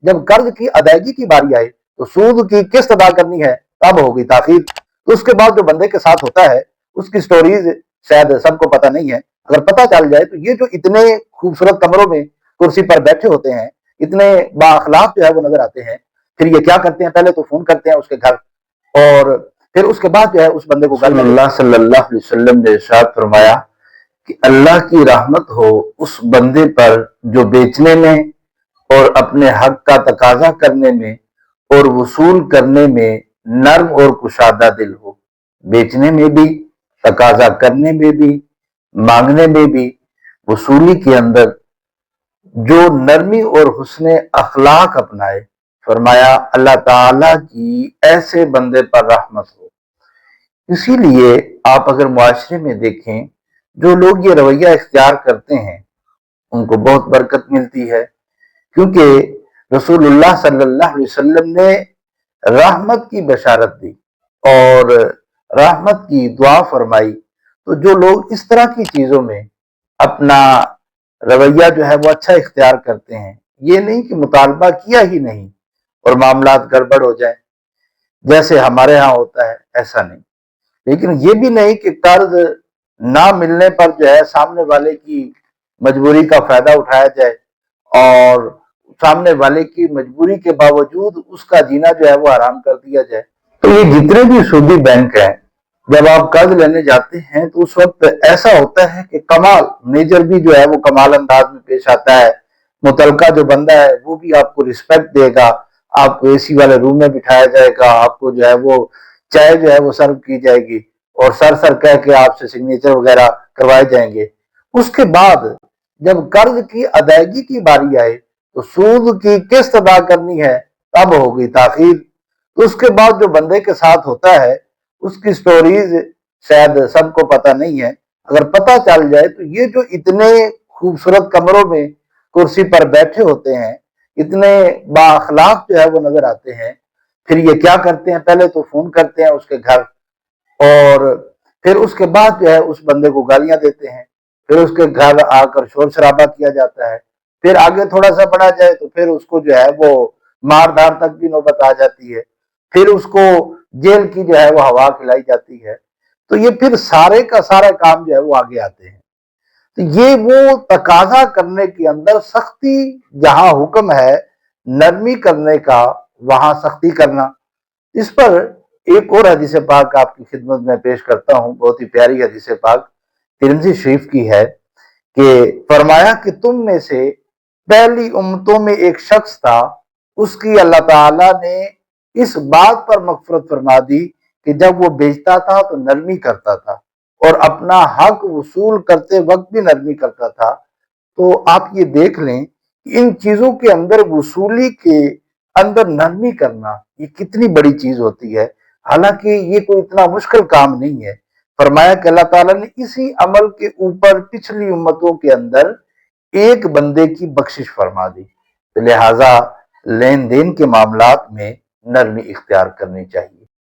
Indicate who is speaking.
Speaker 1: جب قرض کی ادائیگی کی باری آئے تو سود کی قسط ادا کرنی ہے تب ہوگی تاخیر۔ تو اس کے بعد جو بندے کے ساتھ ہوتا ہے اس کی سٹوریز شاید سب کو پتہ نہیں ہے، اگر پتہ چل جائے تو یہ جو اتنے خوبصورت کمروں میں کرسی پر بیٹھے ہوتے ہیں، اتنے با اخلاق جو ہے وہ نظر آتے ہیں، پھر یہ کیا کرتے ہیں؟ پہلے تو فون کرتے ہیں اس کے گھر، اور پھر اس کے بعد جو ہے اس بندے کو
Speaker 2: رسول اللہ صلی اللہ علیہ وسلم نے ارشاد فرمایا کہ اللہ کی رحمت ہو اس بندے پر جو بیچنے میں اور اپنے حق کا تقاضا کرنے میں اور وصول کرنے میں نرم اور کشادہ دل ہو، بیچنے میں بھی، تقاضا کرنے میں بھی، مانگنے میں بھی، وصولی کے اندر جو نرمی اور حسن اخلاق اپنائے۔ فرمایا اللہ تعالیٰ کی ایسے بندے پر رحمت ہو۔ اسی لیے آپ اگر معاشرے میں دیکھیں، جو لوگ یہ رویہ اختیار کرتے ہیں ان کو بہت برکت ملتی ہے، کیونکہ رسول اللہ صلی اللہ علیہ وسلم نے رحمت کی بشارت دی اور رحمت کی دعا فرمائی۔ تو جو لوگ اس طرح کی چیزوں میں اپنا رویہ جو ہے وہ اچھا اختیار کرتے ہیں، یہ نہیں کہ مطالبہ کیا ہی نہیں اور معاملات گڑبڑ ہو جائیں جیسے ہمارے ہاں ہوتا ہے، ایسا نہیں، لیکن یہ بھی نہیں کہ قرض نہ ملنے پر جو ہے سامنے والے کی مجبوری کا فائدہ اٹھایا جائے اور سامنے والے کی مجبوری کے باوجود اس کا جینا جو ہے وہ حرام کر دیا جائے۔ تو یہ جتنے بھی سودی بینک ہیں، جب آپ قرض لینے جاتے ہیں تو اس وقت ایسا ہوتا ہے کہ کمال مینیجر بھی جو ہے وہ کمال انداز میں پیش آتا ہے، متعلقہ جو بندہ ہے وہ بھی آپ کو رسپیکٹ دے گا، آپ کو اے سی والے روم میں بٹھایا جائے گا، آپ کو جو ہے وہ چائے جو ہے وہ سرو کی جائے گی اور سر کہہ کے آپ سے سگنیچر وغیرہ کروائے جائیں گے۔ اس کے بعد جب قرض کی ادائیگی کی باری آئے تو سود کی قسط ادا کرنی ہے تب ہوگی تاخیر۔ تو اس کے بعد جو بندے کے ساتھ ہوتا ہے اس کی سٹوریز شاید سب کو پتہ نہیں ہے، اگر پتہ چل جائے تو یہ جو اتنے خوبصورت کمروں میں کرسی پر بیٹھے ہوتے ہیں، اتنے با اخلاق جو ہے وہ نظر آتے ہیں، پھر یہ کیا کرتے ہیں؟ پہلے تو فون کرتے ہیں اس کے گھر، اور پھر اس کے بعد جو ہے اس بندے کو گالیاں دیتے ہیں، پھر اس کے گھر آ کر شور شرابہ کیا جاتا ہے، پھر آگے تھوڑا سا بڑھا جائے تو پھر اس کو جو ہے وہ مار دھار تک بھی نوبت آ جاتی ہے، پھر اس کو جیل کی جو ہے وہ ہوا کھلائی جاتی ہے۔ تو یہ پھر سارے کا سارا کام جو ہے وہ آگے آتے ہیں۔ تو یہ وہ تقاضا کرنے کے اندر سختی جہاں حکم ہے نرمی کرنے کا، وہاں سختی کرنا۔ اس پر ایک اور حدیث پاک آپ کی خدمت میں پیش کرتا ہوں، بہت ہی پیاری حدیث پاک ترمذی شریف کی ہے کہ فرمایا کہ تم میں سے پہلی امتوں میں ایک شخص تھا، اس کی اللہ تعالیٰ نے اس بات پر مغفرت فرما دی کہ جب وہ بیچتا تھا تو نرمی کرتا تھا اور اپنا حق وصول کرتے وقت بھی نرمی کرتا تھا۔ تو آپ یہ دیکھ لیں کہ ان چیزوں کے اندر وصولی کے اندر نرمی کرنا یہ کتنی بڑی چیز ہوتی ہے، حالانکہ یہ کوئی اتنا مشکل کام نہیں ہے۔ فرمایا کہ اللہ تعالیٰ نے اسی عمل کے اوپر پچھلی امتوں کے اندر ایک بندے کی بخشش فرما دی، لہٰذا لین دین کے معاملات میں نرمی اختیار کرنی چاہیے۔